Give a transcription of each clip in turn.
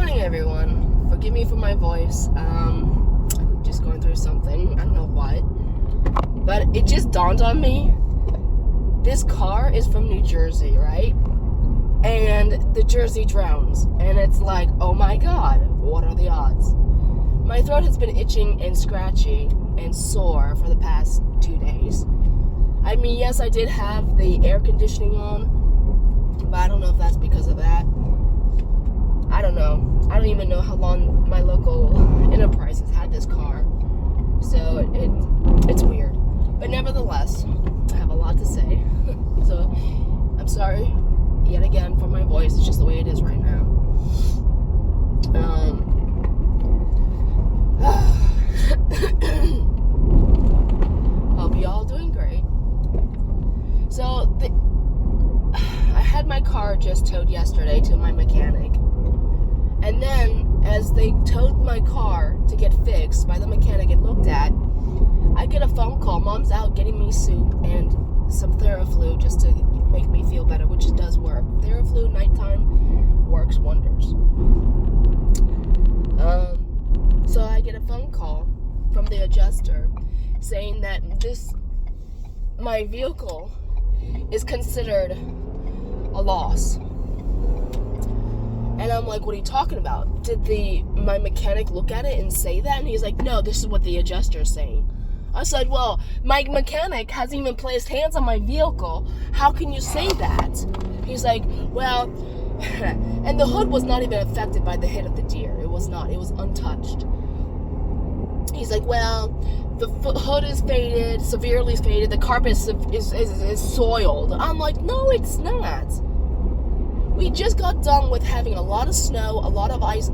morning, everyone. Forgive me for my voice. Just going through something. I don't know what. But it just dawned on me. This car is from New Jersey, right? And the Jersey drowns. And it's like, oh my god, what are the odds? My throat has been itching and scratchy and sore for the past 2 days. I mean, yes, I did have the air conditioning on, but I don't know if that's because of that. I don't know. I don't even know how long my local enterprise has had this car. So it's weird. But nevertheless, I have a lot to say. So I'm sorry yet again for my voice. It's just the way it is right now. Hope you all doing great. So I had my car just towed yesterday to my mechanic. And then, as they towed my car to get fixed by the mechanic and looked at, I get a phone call. Mom's out getting me soup and some Theraflu just to make me feel better, which it does work. Theraflu nighttime works wonders. So I get a phone call from the adjuster saying that my vehicle is considered a loss. And I'm like, what are you talking about? Did my mechanic look at it and say that? And he's like, no, this is what the adjuster is saying. I said, well, my mechanic hasn't even placed hands on my vehicle. How can you say that? He's like, well, and the hood was not even affected by the hit of the deer. It was not. It was untouched. He's like, well, the hood is faded, severely faded. The carpet is soiled. I'm like, no, it's not. We just got done with having a lot of snow, a lot of ice,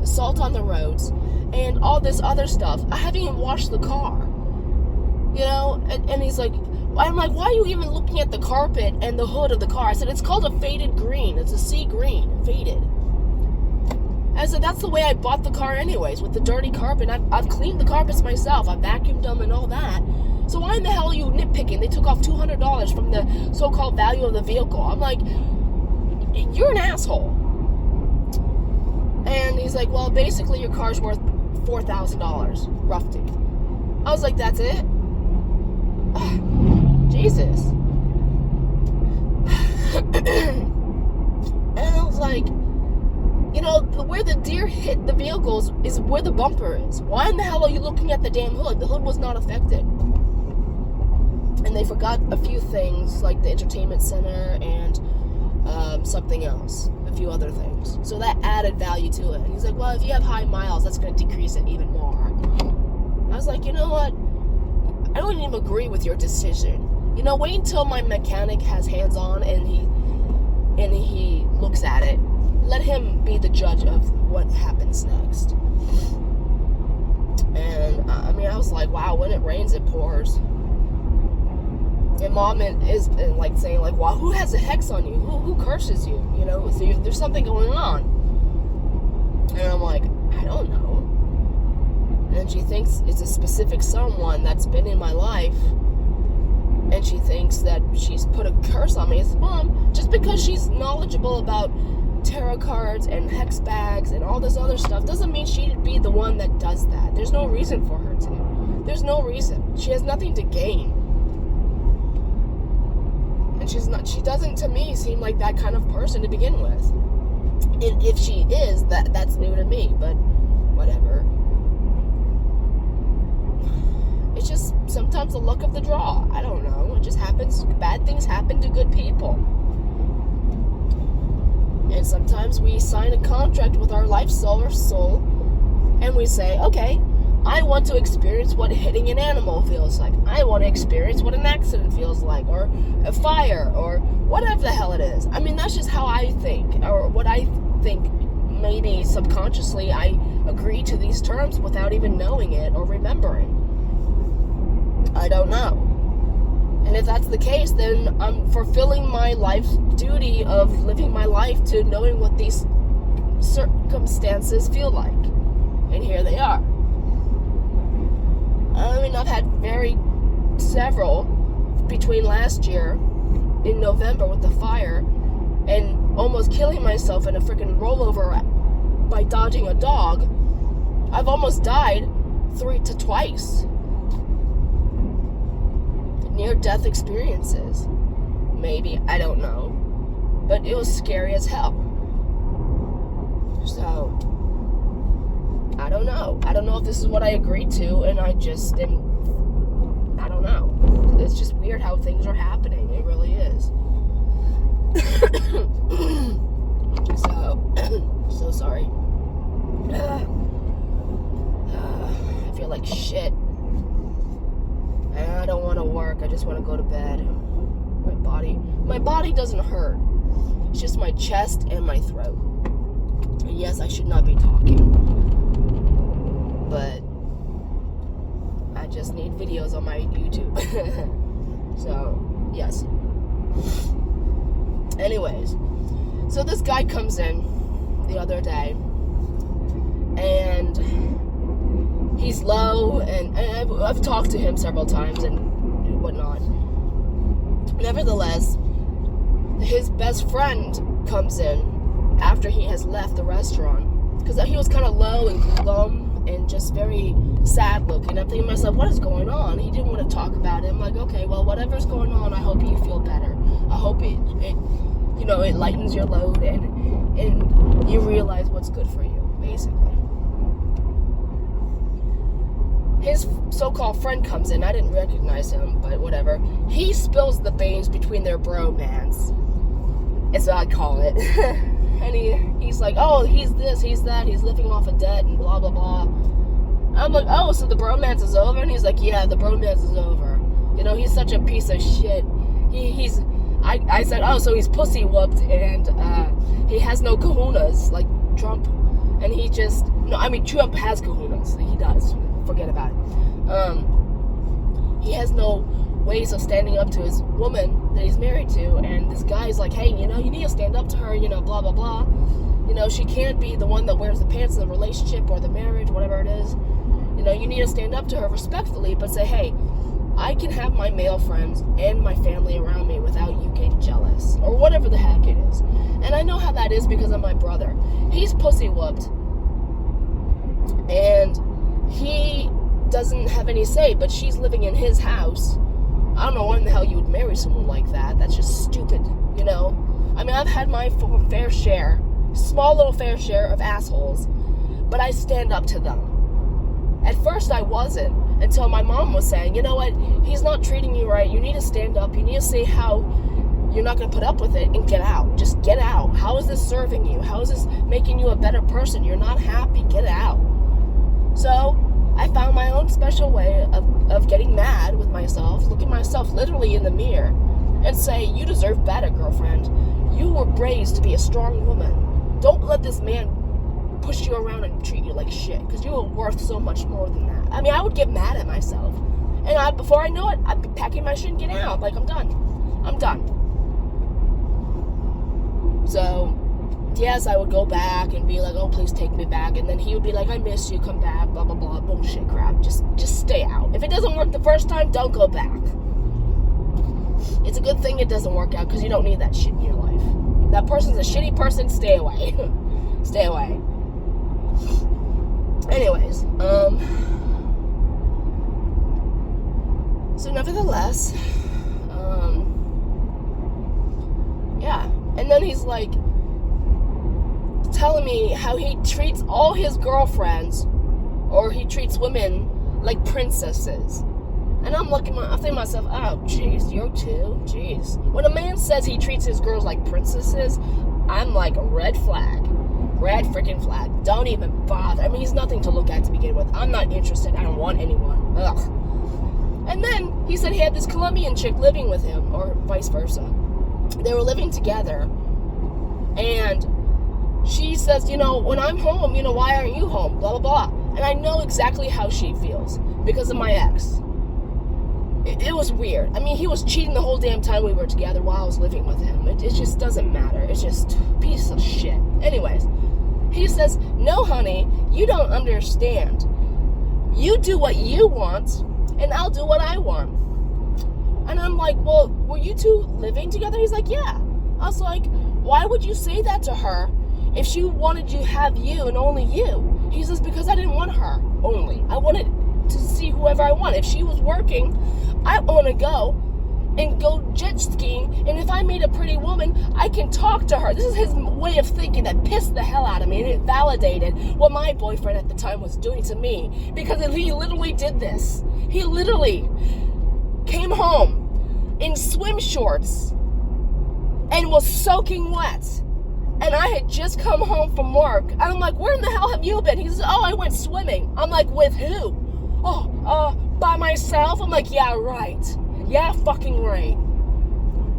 salt on the roads, and all this other stuff. I haven't even washed the car. You know? And he's like, I'm like, why are you even looking at the carpet and the hood of the car? I said, it's called a faded green. It's a sea green, faded. I said, that's the way I bought the car anyways, with the dirty carpet. I've cleaned the carpets myself. I vacuumed them and all that. So why in the hell are you nitpicking? They took off $200 from the so-called value of the vehicle. I'm like, you're an asshole. And he's like, well, basically your car's worth $4,000, roughly. I was like, that's it? Jesus. And I was like, you know, where the deer hit the vehicles is where the bumper is. Why in the hell are you looking at the damn hood? The hood was not affected. And they forgot a few things, like the entertainment center and something else, a few other things. So that added value to it. And he's like, well, if you have high miles, that's going to decrease it even more. I was like, you know what? I don't even agree with your decision. You know, wait until my mechanic has hands on and he looks at it. Let him be the judge of what happens next. And I mean, I was like, wow, when it rains, it pours. And mom is like saying, like, wow, who has a hex on you? Who curses you? You know, so there's something going on. And I'm like, I don't know. And she thinks it's a specific someone that's been in my life. And she thinks that she's put a curse on me. I said, Mom, just because she's knowledgeable about tarot cards and hex bags and all this other stuff doesn't mean she'd be the one that does that. There's no reason for her to. There's no reason. She has nothing to gain. And she doesn't, to me, seem like that kind of person to begin with. And if she is, that's new to me, but whatever. It's just sometimes the luck of the draw. I don't know. It just happens. Bad things happen to good people. And sometimes we sign a contract with our life soul, and we say, okay, I want to experience what hitting an animal feels like. I want to experience what an accident feels like, or a fire, or whatever the hell it is. I mean, that's just how I think, or what I think. Maybe subconsciously I agree to these terms without even knowing it or remembering. I don't know. And if that's the case, then I'm fulfilling my life's duty of living my life to knowing what these circumstances feel like. And here they are. I mean, I've had several between last year in November with the fire and almost killing myself in a freaking rollover by dodging a dog. I've almost died twice. Near-death experiences. Maybe, I don't know. But it was scary as hell. So, I don't know. I don't know if this is what I agreed to, and I just am, I don't know. It's just weird how things are happening. It really is. So sorry. I feel like shit. And I don't want to work. I just want to go to bed. My body doesn't hurt. It's just my chest and my throat. And yes, I should not be talking. But I just need videos on my YouTube. So, yes. Anyways, so this guy comes in the other day, and he's low, and I've talked to him several times and whatnot. Nevertheless, his best friend comes in after he has left the restaurant, because he was kind of low and glum and just very sad looking. I'm thinking to myself, what is going on? He didn't want to talk about it. I'm like, okay, well, whatever's going on, I hope you feel better. I hope it lightens your load and you realize what's good for you, basically. His so-called friend comes in. I didn't recognize him, but whatever. He spills the beans between their bromance. That's what I call it. And he's like, oh, he's this, he's that, he's living off a debt and blah, blah, blah. I'm like, oh, so the bromance is over? And he's like, yeah, the bromance is over. You know, he's such a piece of shit. I said, oh, so he's pussy whooped and he has no kahunas like Trump. And Trump has kahunas. He does. Forget about it. He has no ways of standing up to his woman that he's married to, and this guy's like, hey, you need to stand up to her, blah, blah, blah. She can't be the one that wears the pants in the relationship or the marriage, whatever it is. You need to stand up to her respectfully, but say, hey, I can have my male friends and my family around me without you getting jealous, or whatever the heck it is. And I know how that is because of my brother. He's pussy whooped, and he doesn't have any say, but she's living in his house. I don't know why in the hell you would marry someone like that. That's just stupid, I've had my fair share, small little fair share of assholes, but I stand up to them. At first I wasn't, until my mom was saying, you know what, he's not treating you right, you need to stand up, you need to say how you're not going to put up with it and get out. Just get out. How is this serving you? How is this making you a better person? You're not happy. Get out. So I found my own special way of getting mad with myself, looking myself literally in the mirror, and say, you deserve better, girlfriend. You were raised to be a strong woman. Don't let this man push you around and treat you like shit, because you are worth so much more than that. I would get mad at myself. And before I know it, I'd be packing my shit and getting out. Like, I'm done. So, yes, I would go back and be like, oh, please take me back. And then he would be like, I miss you, come back, blah, blah, blah, bullshit crap. Just stay out. If it doesn't work the first time, don't go back. It's a good thing it doesn't work out, because you don't need that shit in your life. That person's a shitty person, stay away. Stay away. Anyways, so nevertheless, yeah. And then he's like telling me how he treats all his girlfriends, or he treats women like princesses. And I'm thinking to myself, oh, jeez, you too? Jeez. When a man says he treats his girls like princesses, I'm like, red flag. Red freaking flag. Don't even bother. He's nothing to look at to begin with. I'm not interested. I don't want anyone. Ugh. And then he said he had this Colombian chick living with him, or vice versa. They were living together. And she says, when I'm home, why aren't you home? Blah, blah, blah. And I know exactly how she feels because of my ex. It was weird. He was cheating the whole damn time we were together while I was living with him. It just doesn't matter. It's just a piece of shit. Anyways, he says, no, honey, you don't understand. You do what you want, and I'll do what I want. And I'm like, well, were you two living together? He's like, yeah. I was like, why would you say that to her if she wanted to have you and only you, he says, because I didn't want her only. I wanted to see whoever I want. If she was working, I want to go and go jet skiing, and if I meet a pretty woman, I can talk to her. This is his way of thinking that pissed the hell out of me, and it validated what my boyfriend at the time was doing to me, because he literally did this. He literally came home in swim shorts and was soaking wet, and I had just come home from work, and I'm like, where in the hell have you been? He says, oh, I went swimming. I'm like, with who? Oh, by myself? I'm like, yeah, right. Yeah, fucking right.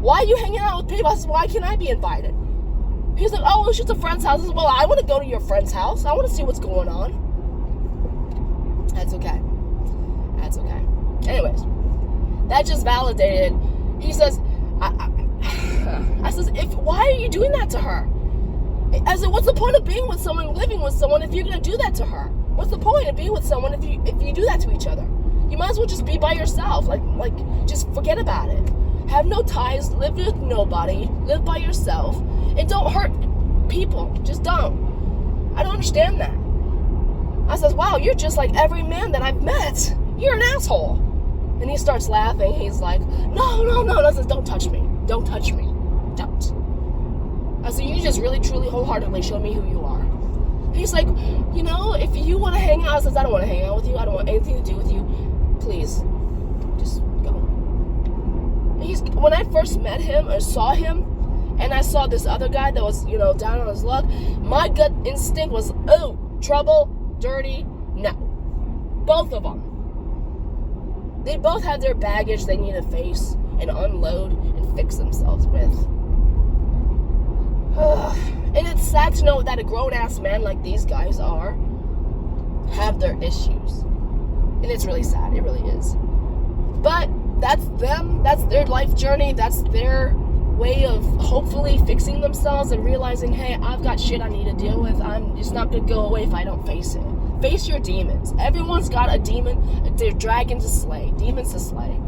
Why are you hanging out with people? I said, why can't I be invited? He's like, oh, it's just a friend's house. I said, well, I want to go to your friend's house. I want to see what's going on. That's okay. Anyways, that just validated. He says, I says, why are you doing that to her? I said, what's the point of being with someone, living with someone, if you're going to do that to her? What's the point of being with someone if you do that to each other? You might as well just be by yourself. Like, just forget about it. Have no ties. Live with nobody. Live by yourself. And don't hurt people. Just don't. I don't understand that. I says, wow, you're just like every man that I've met. You're an asshole. And he starts laughing. He's like, no. I says, don't touch me. Don't touch me. Don't. I said, you just really, truly, wholeheartedly show me who you are. He's like, if you want to hang out, I says, I don't want to hang out with you. I don't want anything to do with you. Please, just go. When I first met him or saw him, and I saw this other guy that was, down on his luck, my gut instinct was, oh, trouble, dirty, no. Both of them. They both had their baggage they need to face and unload and fix themselves with. And it's sad to know that a grown-ass man like these guys have their issues. And it's really sad. It really is. But that's them. That's their life journey. That's their way of hopefully fixing themselves and realizing, hey, I've got shit I need to deal with. It's not going to go away if I don't face it. Face your demons. Everyone's got a demon. They're dragons to slay. Demons to slay.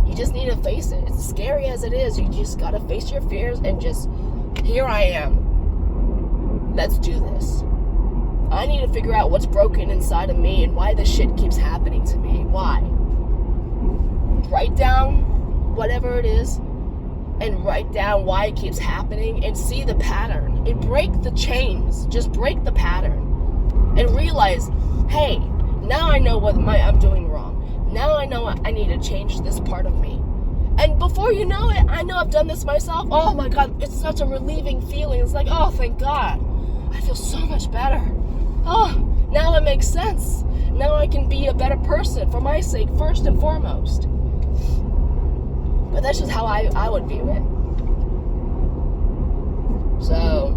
You just need to face it. It's scary as it is. You just got to face your fears and just, here I am. Let's do this. I need to figure out what's broken inside of me and why this shit keeps happening to me. Why? Write down whatever it is and write down why it keeps happening and see the pattern and break the chains. Just break the pattern and realize, hey, now I know what I'm doing wrong. Now I know I need to change this part of me. And before you know it, I know I've done this myself. Oh my God, it's such a relieving feeling. It's like, oh, thank God. I feel so much better. Oh, now it makes sense. Now I can be a better person for my sake, first and foremost. But that's just how I would view it. So,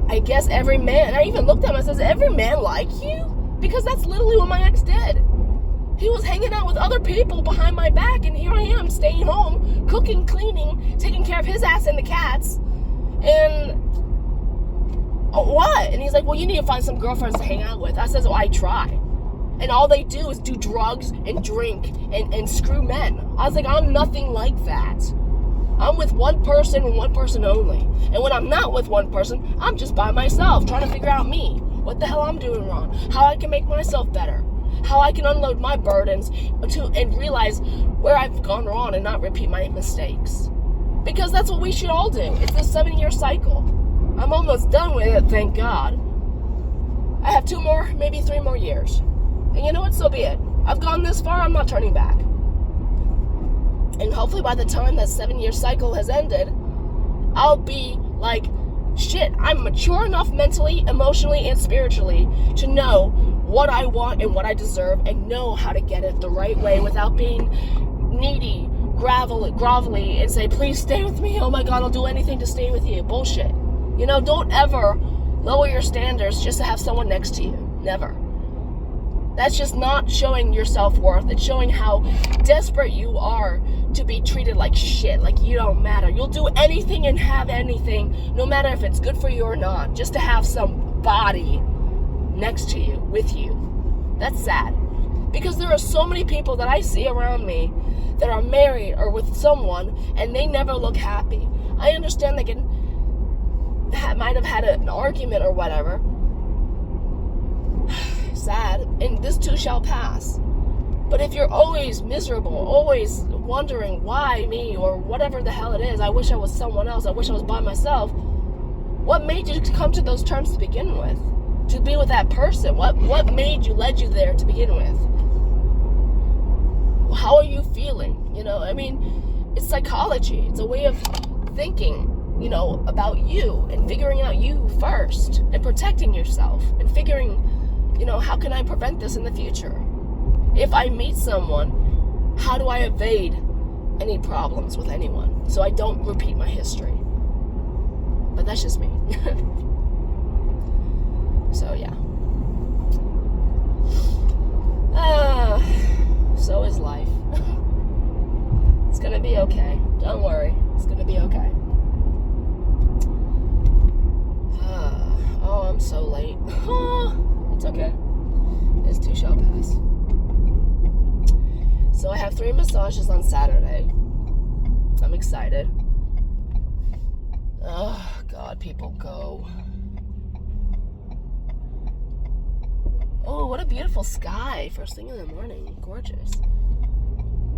I guess every man, I even looked at him and says, every man like you? Because that's literally what my ex did. He was hanging out with other people behind my back, and here I am staying home, cooking, cleaning, taking care of his ass and the cats. And what? And he's like, well, you need to find some girlfriends to hang out with. I says, well, I try. And all they do is do drugs and drink and screw men. I was like, I'm nothing like that. I'm with one person and one person only. And when I'm not with one person, I'm just by myself trying to figure out me. What the hell I'm doing wrong. How I can make myself better. How I can unload my burdens and realize where I've gone wrong and not repeat my mistakes. Because that's what we should all do. It's a 7-year cycle. I'm almost done with it, thank God. I have 2 more, maybe 3 more years. And you know what? So be it. I've gone this far, I'm not turning back. And hopefully by the time that 7-year cycle has ended, I'll be like, shit, I'm mature enough mentally, emotionally, and spiritually to know what I want and what I deserve and know how to get it the right way without being needy, grovelly, and say, please stay with me. Oh my God, I'll do anything to stay with you. Bullshit. Don't ever lower your standards just to have someone next to you. Never. That's just not showing your self-worth. It's showing how desperate you are to be treated like shit, like you don't matter. You'll do anything and have anything, no matter if it's good for you or not, just to have somebody next to you, with you. That's sad. Because there are so many people that I see around me that are married or with someone, and they never look happy. I understand they can that might have had an argument or whatever. Sad, and this too shall pass. But if you're always miserable, always wondering why me or whatever the hell it is, I wish I was someone else, I wish I was by myself, what made you come to those terms to begin with? To be with that person? What led you there to begin with? How are you feeling? You know, I mean, it's psychology. It's a way of thinking, you know, about you and figuring out you first and protecting yourself and figuring, you know, how can I prevent this in the future? If I meet someone, how do I evade any problems with anyone so I don't repeat my history? But that's just me. So, yeah. So is life. It's gonna be okay. Don't worry. It's gonna be okay. Oh, I'm so late. It's okay. This too shall pass. So I have 3 massages on Saturday. I'm excited. Oh, God, people go. Oh, what a beautiful sky. First thing in the morning. Gorgeous.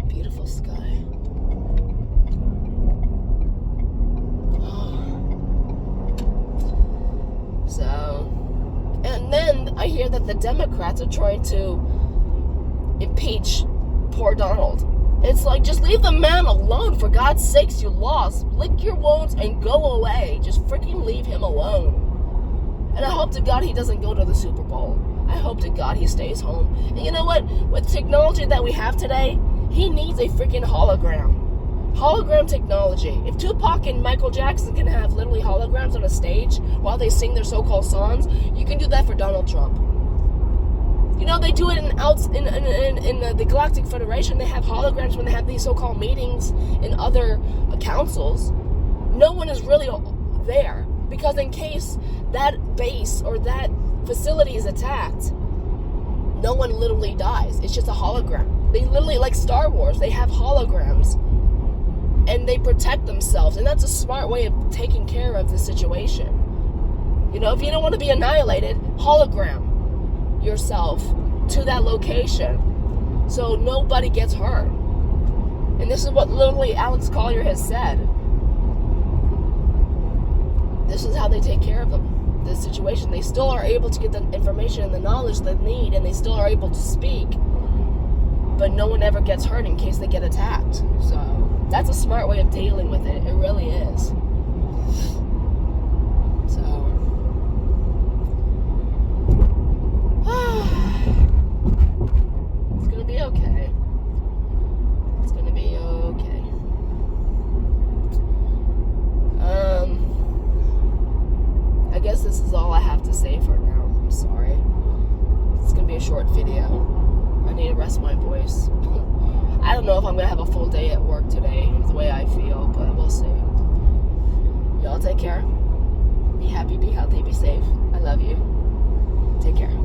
Beautiful sky. Oh. So, and then I hear that the Democrats are trying to impeach poor Donald. It's like, just leave the man alone, for God's sakes. You lost. Lick your wounds and go away. Just freaking leave him alone. And I hope to God he doesn't go to the Super Bowl. I hope to God he stays home. And you know what? With technology that we have today, he needs a freaking hologram. Hologram technology. If Tupac and Michael Jackson can have literally holograms on a stage while they sing their so-called songs, you can do that for Donald Trump. You know, they do it in the Galactic Federation. They have holograms when they have these so-called meetings in other councils. No one is really there, because in case that base or that facility is attacked, no one literally dies. It's just a hologram. They literally, like Star Wars, they have holograms and they protect themselves, and that's a smart way of taking care of the situation. You know, if you don't want to be annihilated, hologram yourself to that location so nobody gets hurt. And this is what literally Alex Collier has said. This is how they take care of them, the situation. They still are able to get the information and the knowledge they need, and they still are able to speak, but no one ever gets hurt in case they get attacked. So that's a smart way of dealing with it. It really is. So it's gonna be okay. It's gonna be okay. I guess this is all I have to say for now. I'm sorry. It's gonna be a short video. I need to rest my voice. I don't know if I'm gonna have a full day at work today, the way I feel, but we'll see. Y'all take care. Be happy, be healthy, be safe. I love you. Take care.